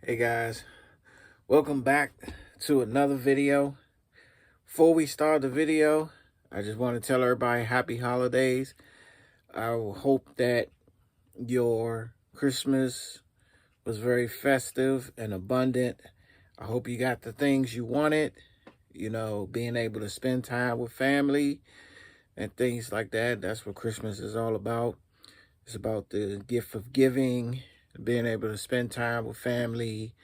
Hey guys, welcome back to another video. Before we start the video, I just want to tell everybody happy holidays. I hope that your Christmas was very festive and abundant. I hope you got the things you wanted, being able to spend time with family and things like that. That's what Christmas is all about. It's about the gift of giving, being able to spend time with family,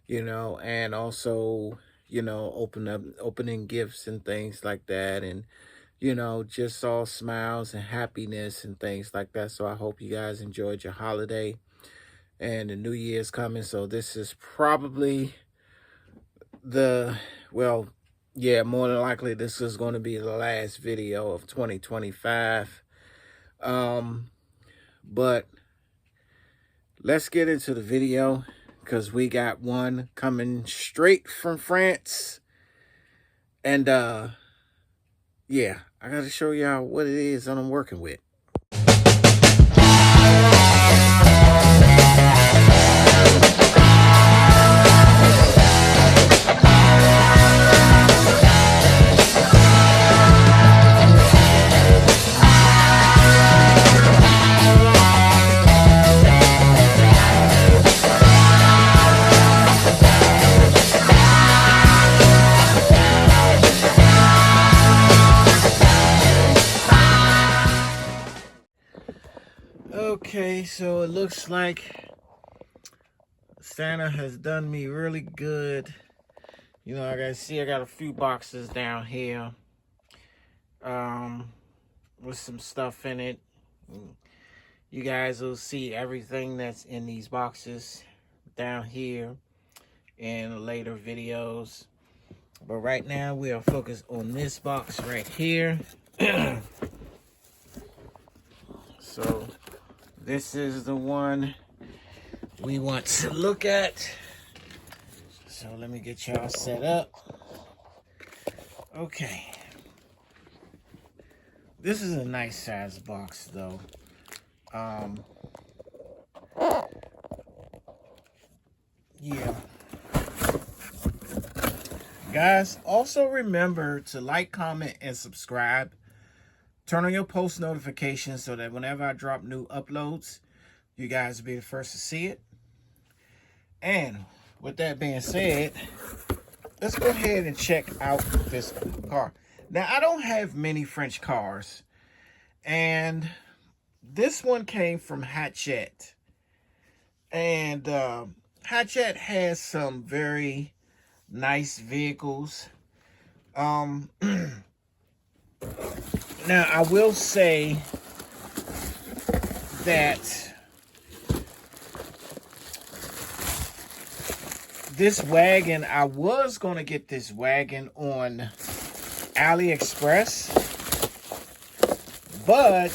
and also, opening gifts and things like that. And, just all smiles and happiness and things like that. So I hope you guys enjoyed your holiday and the new year's coming. So this is probably well, yeah, more than likely this is going to be the last video of 2025. But let's get into the video, because we got one coming straight from France. And yeah, I gotta show y'all what it is that I'm working with. Okay, so it looks like Santa has done me really good. I got a few boxes down here with some stuff in it. You guys will see everything that's in these boxes down here in later videos. But right now we are focused on this box right here. So this is the one we want to look at. So let me get y'all set up. Okay. This is a nice size box though. Yeah. Guys, also remember to like, comment, and subscribe. Turn on your post notifications so that whenever I drop new uploads, you guys will be the first to see it. And with that being said, let's go ahead and check out this car. Now, I don't have many French cars, and this one came from Hatchet. And Hatchet has some very nice vehicles. Now, I will say that this wagon, I was going to get this wagon on AliExpress, but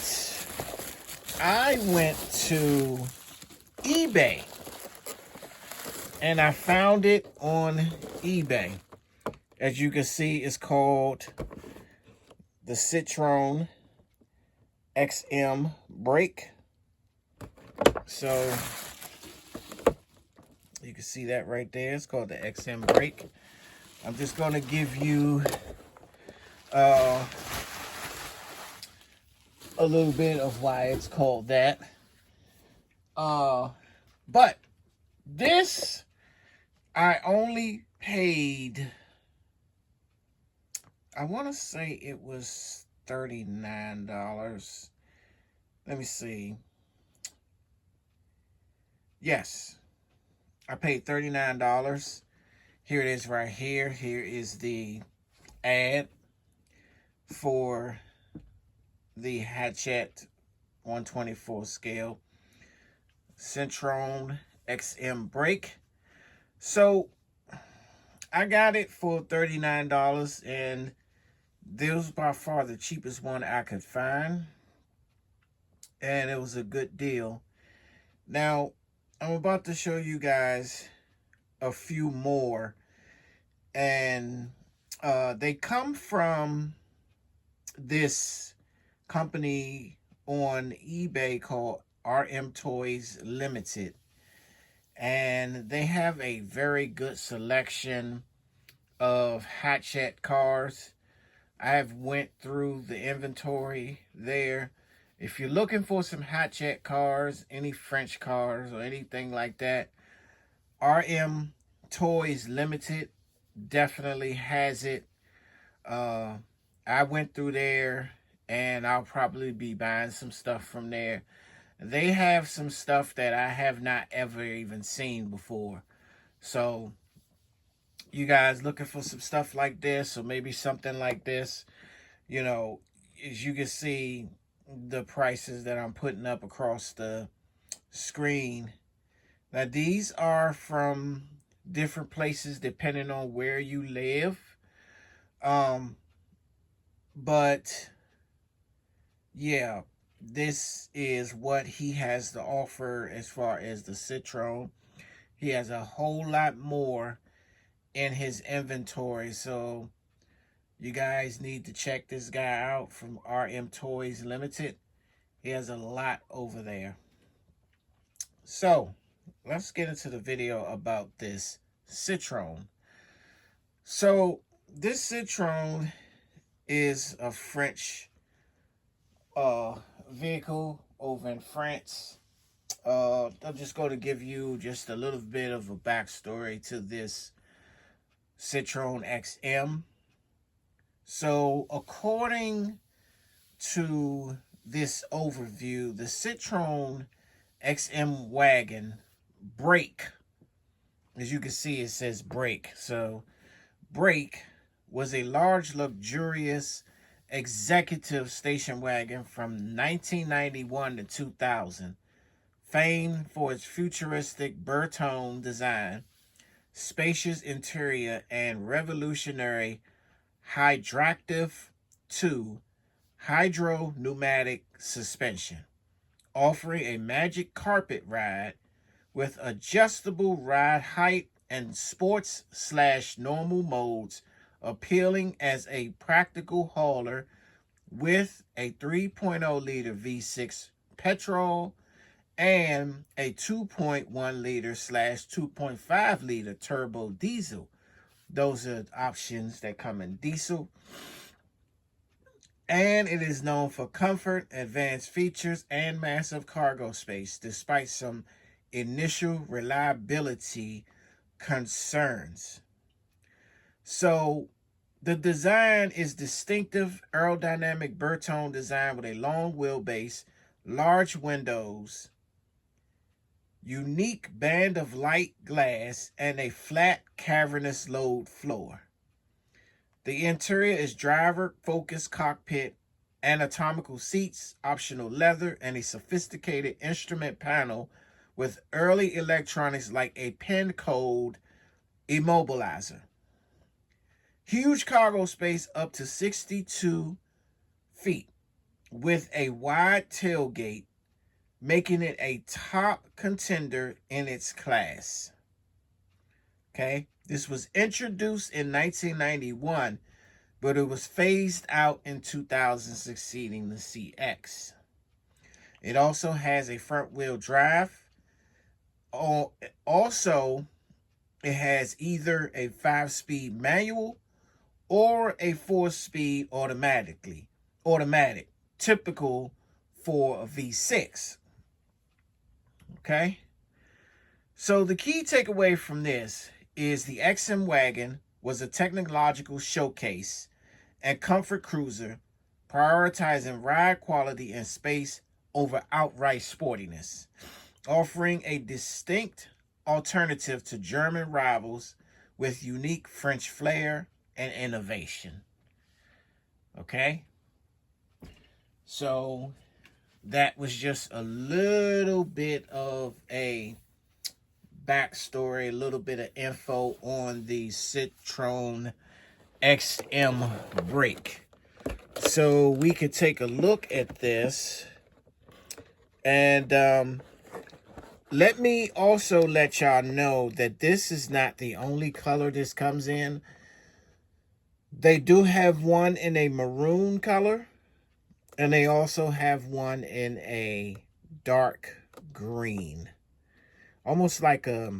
I went to eBay and I found it on eBay. As you can see, it's called the Citroen XM brake. So you can see that right there. It's called the XM brake. I'm just going to give you a little bit of why it's called that. But this, I only paid, I want to say it was $39. Let me see. Yes, I paid $39. Here it is right here. Here is the ad for the Hatchet 124 scale Citroen XM brake. So I got it for $39, and this was by far the cheapest one I could find, and it was a good deal. Now I'm about to show you guys a few more, and they come from this company on eBay called RM Toys Limited. and they have a very good selection of hatchet cars. I have went through the inventory there. If you're looking for some hatchet cars, any French cars or anything like that, RM Toys Limited definitely has it. Uh, I went through there, and I'll probably be buying some stuff from there. They have some stuff that I have not ever even seen before. So, you guys looking for some stuff like this, or maybe something like this, you know, as you can see, the prices that I'm putting up across the screen. Now, these are from different places depending on where you live. Um, but yeah, this is what he has to offer as far as the Citroen. He has a whole lot more in his inventory, so you guys need to check this guy out from RM Toys Limited. He has a lot over there. So, let's get into the video about this Citroen. So, this Citroen is a French vehicle over in France. I'm just going to give you just a little bit of a backstory to this Citroen XM. So, according to this overview, the Citroen XM wagon brake, as you can see, it says brake. So, brake was a large, luxurious executive station wagon from 1991 to 2000, famed for its futuristic Bertone design, spacious interior, and revolutionary hydractive 2 hydro pneumatic suspension, offering a magic carpet ride with adjustable ride height and sports/normal modes, appealing as a practical hauler with a 3.0 liter V6 petrol and a 2.1 liter/2.5 liter turbo diesel. Those are options that come in diesel. And it is known for comfort, advanced features, and massive cargo space, despite some initial reliability concerns. So, the design is distinctive aerodynamic Bertone design with a long wheelbase, large windows, unique band of light glass, and a flat cavernous load floor. The interior is driver-focused cockpit, anatomical seats, optional leather, and a sophisticated instrument panel with early electronics like a pin code immobilizer. Huge cargo space up to 62 feet with a wide tailgate, making it a top contender in its class. Okay, this was introduced in 1991, but it was phased out in 2000, succeeding the CX. It also has a front-wheel drive. Also, it has either a 5-speed manual or a 4-speed automatic, typical for a V6. Okay? So the key takeaway from this is the XM wagon was a technological showcase and comfort cruiser, prioritizing ride quality and space over outright sportiness, offering a distinct alternative to German rivals with unique French flair and innovation. Okay? So that was just a little bit of a backstory, a little bit of info on the Citroen XM brake. So we could take a look at this, and let me also let y'all know that this is not the only color this comes in. They do have one in a maroon color, and they also have one in a dark green. almost like a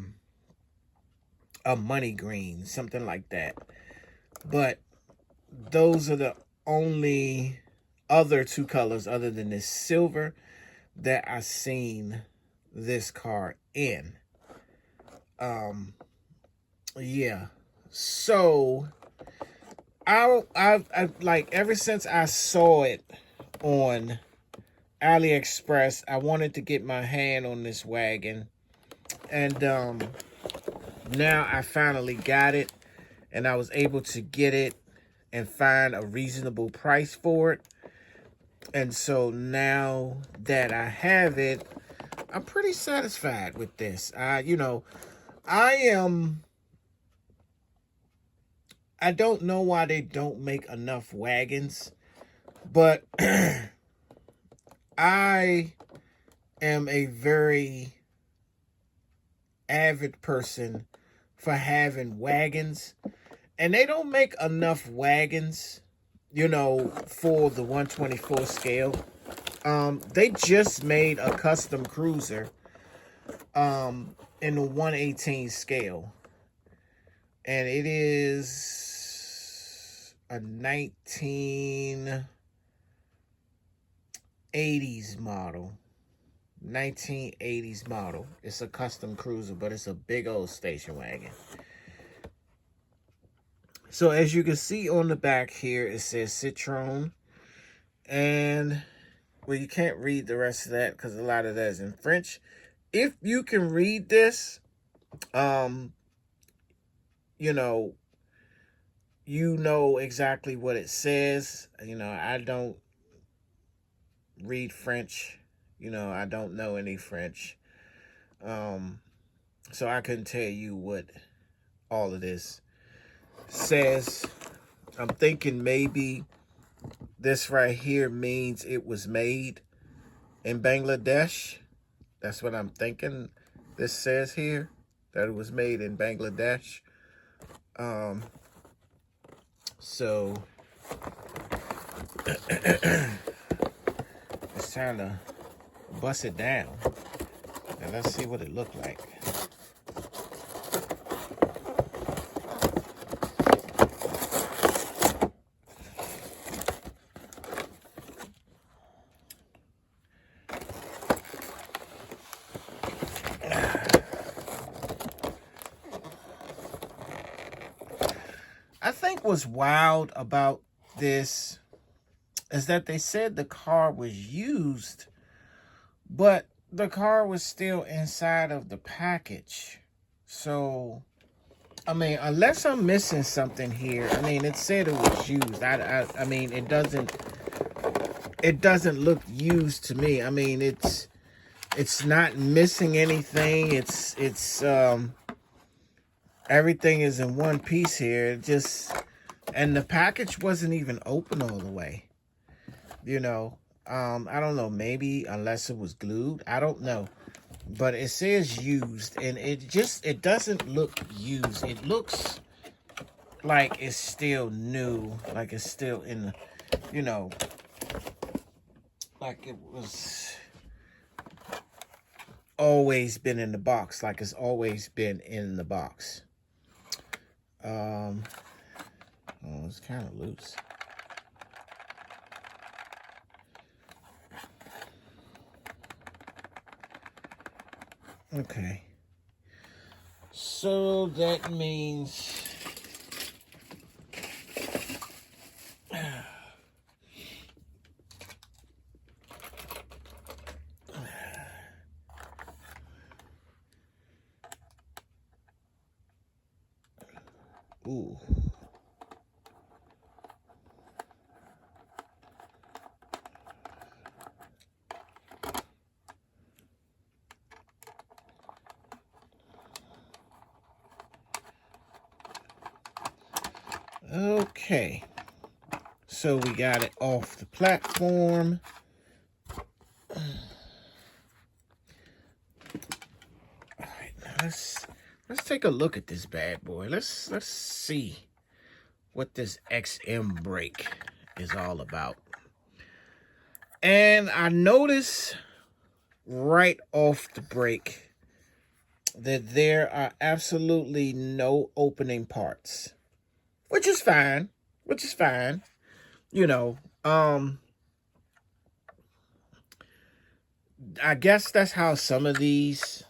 money green, something like that. But those are the only other two colors other than this silver that I seen this car in. Yeah. So I like ever since I saw it on AliExpress, I wanted to get my hand on this wagon, and now I finally got it, and I was able to get it and find a reasonable price for it. And so now that I have it, I'm pretty satisfied with this. You know, I don't know why they don't make enough wagons, but I am a very avid person for having wagons, and they don't make enough wagons, you know, for the 124 scale. They just made a custom cruiser in the 118 scale, and it is a 1980s model. 1980s model. It's a custom cruiser, but it's a big old station wagon. So as you can see on the back here, it says Citroen. And, well, you can't read the rest of that because a lot of that is in French. If you can read this, you know exactly what it says. You know, I don't read French. You know, I don't know any French. So I couldn't tell you what all of this says. I'm thinking maybe this right here means it was made in Bangladesh. That's what I'm thinking this says here, that it was made in Bangladesh. So it's time to bust it down. And let's see what it looked like. I think what's wild about this is that they said the car was used, but the car was still inside of the package. So, I mean, unless I'm missing something here, I mean, it said it was used. I mean, it doesn't look used to me. I mean, it's not missing anything. It's everything is in one piece here. And the package wasn't even open all the way. You know, I don't know, maybe unless it was glued, I don't know. But it says used, and it doesn't look used. It looks like it's still new, like it's still in the, you know, like it was always been in the box, like it's always been in the box. Oh, it's kind of loose. Okay. So that means ooh. Okay, so we got it off the platform. All right, now let's take a look at this bad boy. Let's see what this XM brake is all about. And I notice right off the brake that there are absolutely no opening parts, which is fine, you know. I guess that's how some of these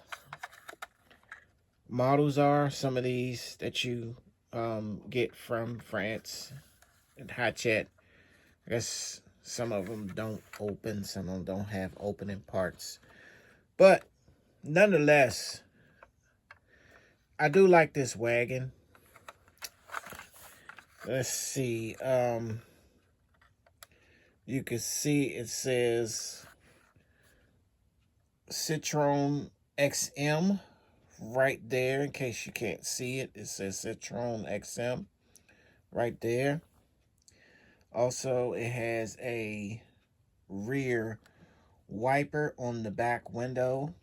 models are. Some of these that you get from France and Hachette. I guess some of them don't open, some of them don't have opening parts. But nonetheless, I do like this wagon. Let's see. You can see it says Citroen XM right there. In case you can't see it, it says Citroen XM right there. Also, it has a rear wiper on the back window.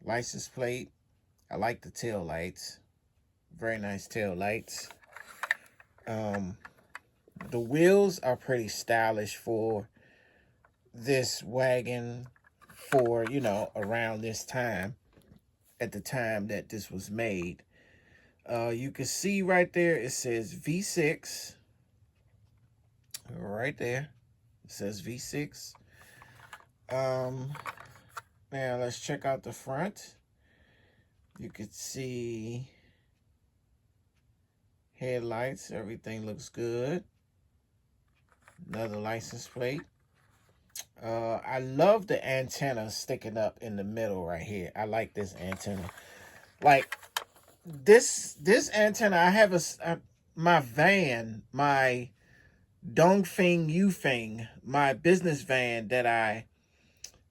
License plate. I like the tail lights. Very nice tail lights. The wheels are pretty stylish for this wagon for, around this time, at the time that this was made. You can see right there, it says V6. Right there. It says V6. Now let's check out the front. You can see headlights. Everything looks good. Another license plate. I love the antenna sticking up in the middle right here. I like this antenna. Like this antenna. I have my van, my Dongfeng Yufeng, my business van that I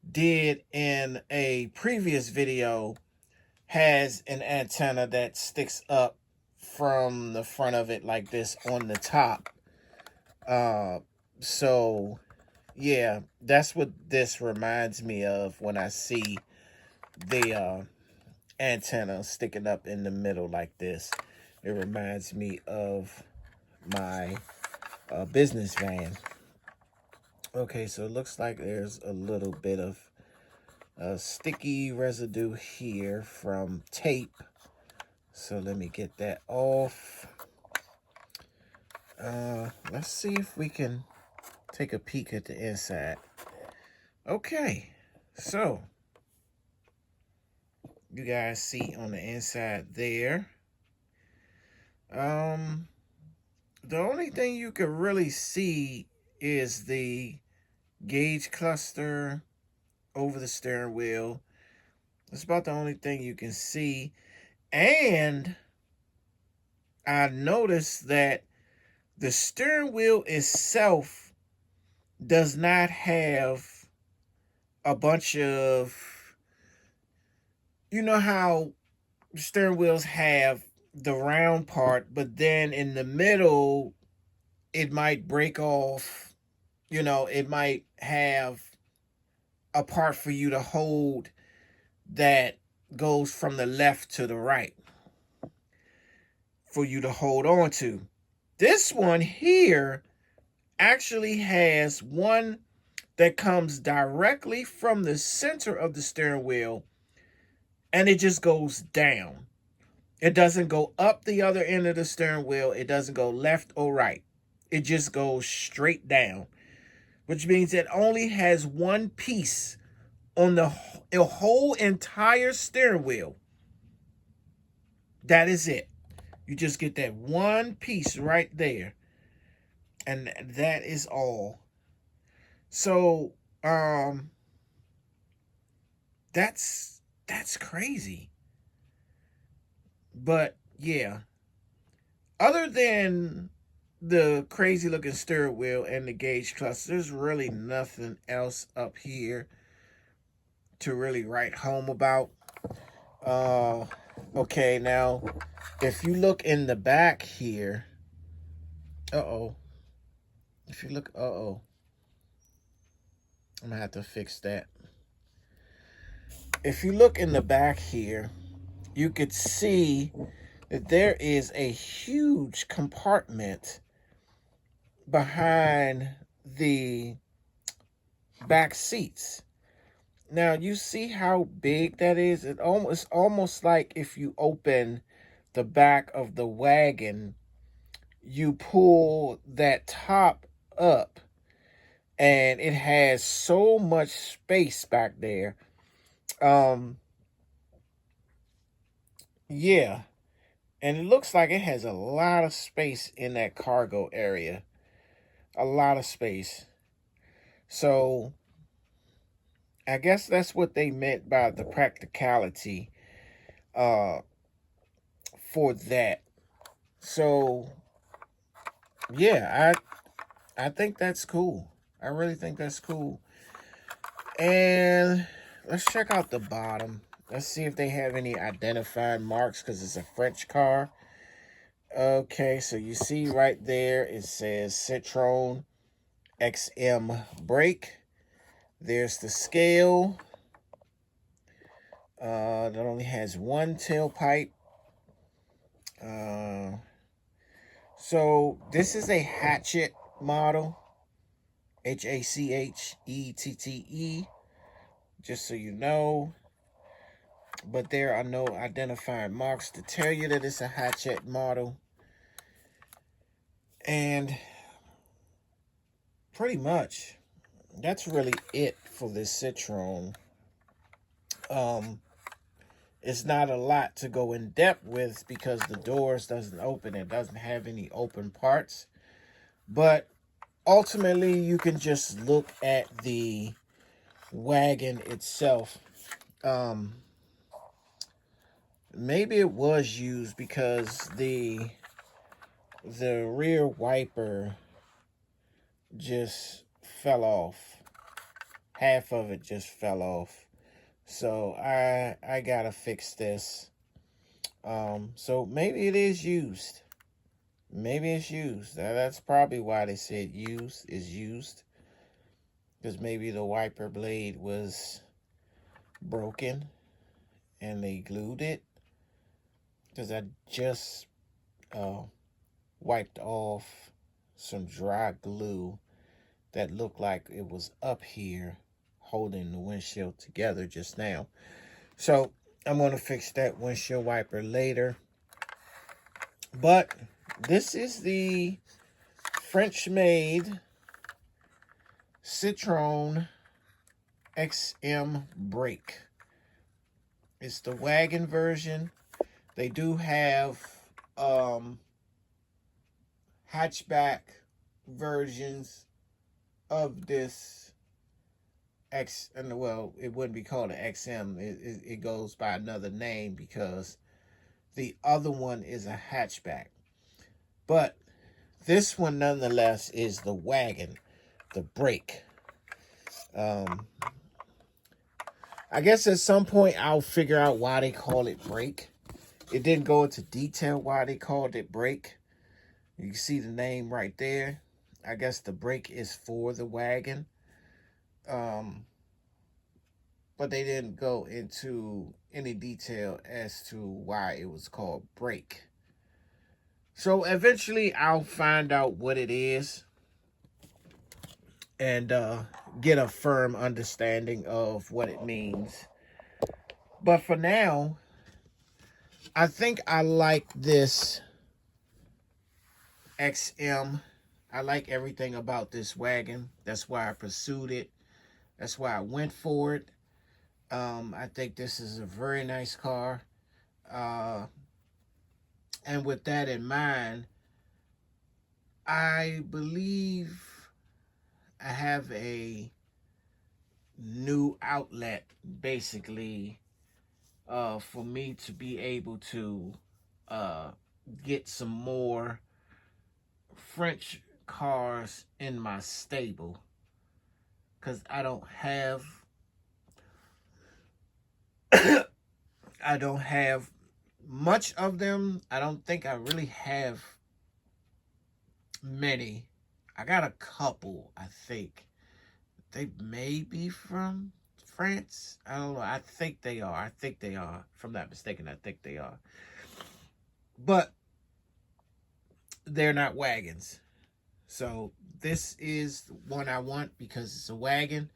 did in a previous video, has an antenna that sticks up from the front of it like this on the top. So yeah, that's what this reminds me of when I see the antenna sticking up in the middle like this. It reminds me of my business van. Okay, so it looks like there's a little bit of sticky residue here from tape. So let me get that off. Let's see if we can take a peek at the inside. Okay, so you guys see on the inside there. The only thing you can really see is the gauge cluster over the steering wheel. That's about the only thing you can see. And I noticed that the steering wheel itself does not have a bunch of, you know how steering wheels have the round part, but then in the middle, it might break off. It might have a part for you to hold that goes from the left to the right for you to hold on to. This one here actually has one that comes directly from the center of the steering wheel, and it just goes down. It doesn't go up the other end of the steering wheel. It doesn't go left or right. It just goes straight down, which means it only has one piece on the whole entire steering wheel. That is it. You just get that one piece right there, and that is all. So that's crazy. But yeah, other than the crazy looking steering wheel and the gauge cluster, there's really nothing else up here to really write home about. Okay, now if you look in the back here, if you look, I'm gonna have to fix that. If you look in the back here, you could see that there is a huge compartment behind the back seats. Now, you see how big that is? It's almost like if you open the back of the wagon, you pull that top up, and it has so much space back there. Um, yeah. And it looks like it has a lot of space in that cargo area. A lot of space. So I guess that's what they meant by the practicality uh for that. So yeah, I think that's cool. I really think that's cool. And let's check out the bottom. Let's see if they have any identified marks because it's a French car. Okay, so you see right there it says Citroen XM brake. There's the scale. That only has one tailpipe. Uh, so this is a hatchet model. HACHETTE. Just so you know. But there are no identifying marks to tell you that it's a hatchet model. And pretty much, that's really it for this Citroen. It's not a lot to go in depth with because the doors doesn't open. It doesn't have any open parts. But ultimately, you can just look at the wagon itself. Maybe it was used because the rear wiper just fell off. Half of it just fell off. So I gotta fix this. So maybe it is used. Maybe it's used. That's probably why they said used. Because maybe the wiper blade was broken and they glued it. Because I just wiped off some dry glue that looked like it was up here holding the windshield together just now. So I'm going to fix that windshield wiper later. But this is the French-made Citroen XM brake. It's the wagon version. They do have hatchback versions of this well, it wouldn't be called an XM. It goes by another name because the other one is a hatchback. But this one, nonetheless, is the wagon, the brake. I guess at some point I'll figure out why they call it brake. It didn't go into detail why they called it brake. You can see the name right there. I guess the brake is for the wagon. But they didn't go into any detail as to why it was called brake. So eventually I'll find out what it is and get a firm understanding of what it means. But for now, I think I like this XM. I like everything about this wagon. That's why I pursued it. That's why I went for it. I think this is a very nice car. And with that in mind, I believe I have a new outlet, basically, for me to be able to get some more French cars in my stable. Because I don't have much of them. I don't think I really have many. I got a couple, I think. They may be from France. I don't know. I think they are. I think they are. If I'm not mistaken, I think they are. But they're not wagons. So this is one I want because it's a wagon.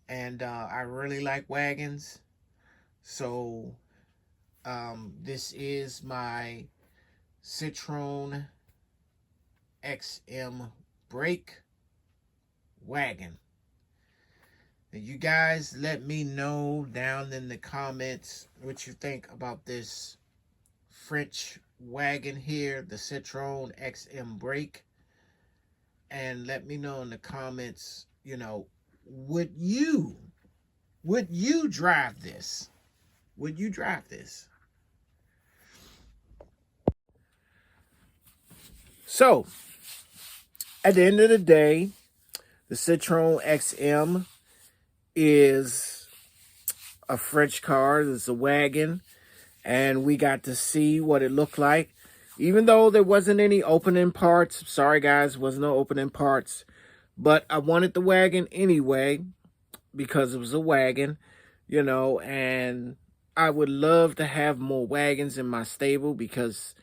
and I really like wagons. So this is my Citroen XM brake wagon. And you guys let me know down in the comments what you think about this French wagon here, the Citroen XM brake. And let me know in the comments, would you drive this? Would you drive this? So, at the end of the day, the Citroen XM is a French car. It's a wagon, and we got to see what it looked like. Even though there wasn't any opening parts, sorry guys, wasn't no opening parts, but I wanted the wagon anyway because it was a wagon, and I would love to have more wagons in my stable because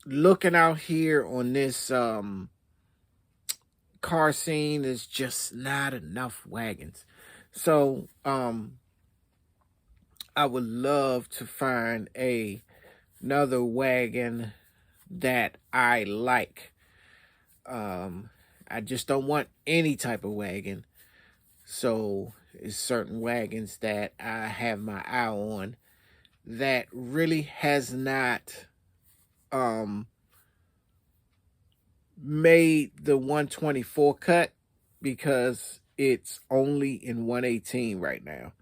looking out here on this car scene is just not enough wagons. So I would love to find another wagon that I like. I just don't want any type of wagon. So it's certain wagons that I have my eye on that really has not made the 124 cut because it's only in 118 right now.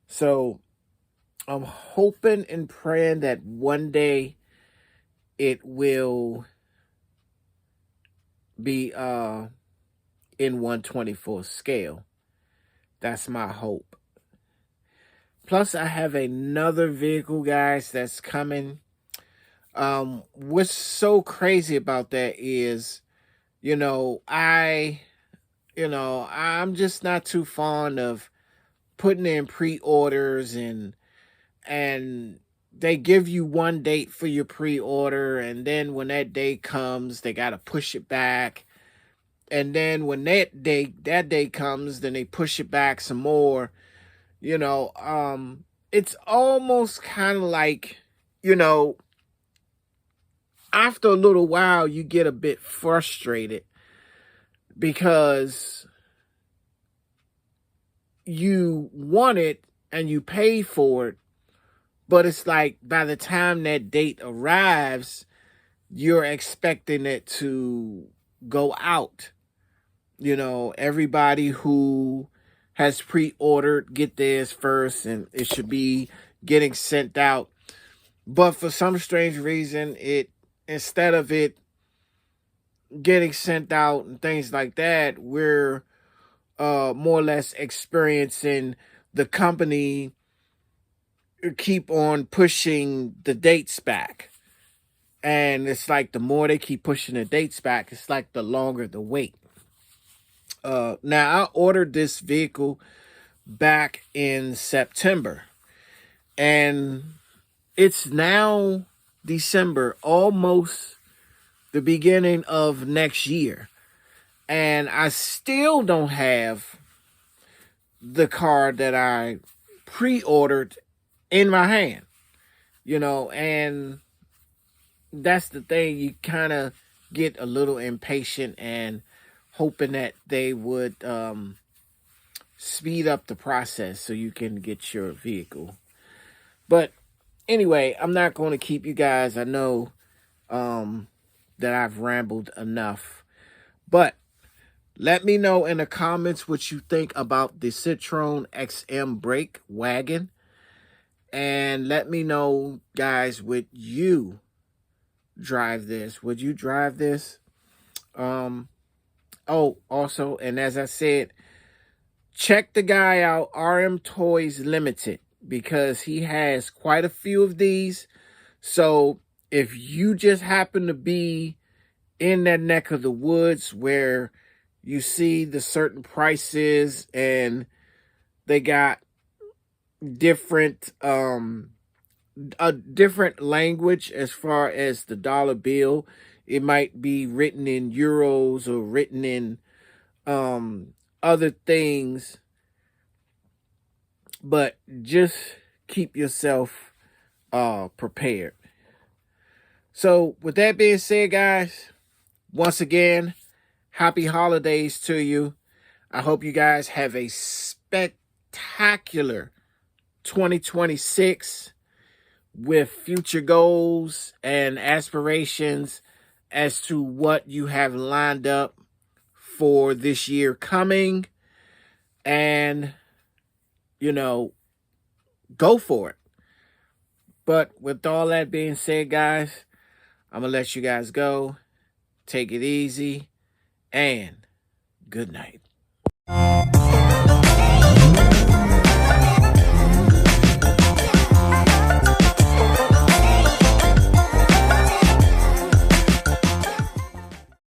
So I'm hoping and praying that one day it will be in 124 scale. That's my hope. Plus, I have another vehicle, guys, that's coming. What's so crazy about that is, I'm just not too fond of putting in pre-orders and they give you one date for your pre-order, and then when that day comes, they got to push it back. And then when that day comes, then they push it back some more. It's almost kind of like, after a little while, you get a bit frustrated because you want it and you pay for it, but it's like by the time that date arrives, you're expecting it to go out. Everybody who has pre-ordered get theirs first, and it should be getting sent out. But for some strange reason, instead of it getting sent out and things like that, we're more or less experiencing the company keep on pushing the dates back. And it's like the more they keep pushing the dates back, it's like the longer the wait. Now, I ordered this vehicle back in September, and it's now December, almost the beginning of next year, and I still don't have the car that I pre-ordered in my hand, and that's the thing. You kind of get a little impatient and hoping that they would speed up the process so you can get your vehicle. But anyway, I'm not going to keep you guys. I know that I've rambled enough. But let me know in the comments what you think about the Citroen XM brake wagon. And let me know, guys, would you drive this? Would you drive this? Oh, also, and as I said, check the guy out, RM Toys Limited, because he has quite a few of these. So if you just happen to be in that neck of the woods where you see the certain prices and they got different a different language as far as the dollar bill, it might be written in euros or written in other things, but just keep yourself prepared. So with that being said, guys, once again, happy holidays to you. I hope you guys have a spectacular 2026 with future goals and aspirations as to what you have lined up for this year coming. And, go for it. But with all that being said, guys, I'm going to let you guys go. Take it easy and good night.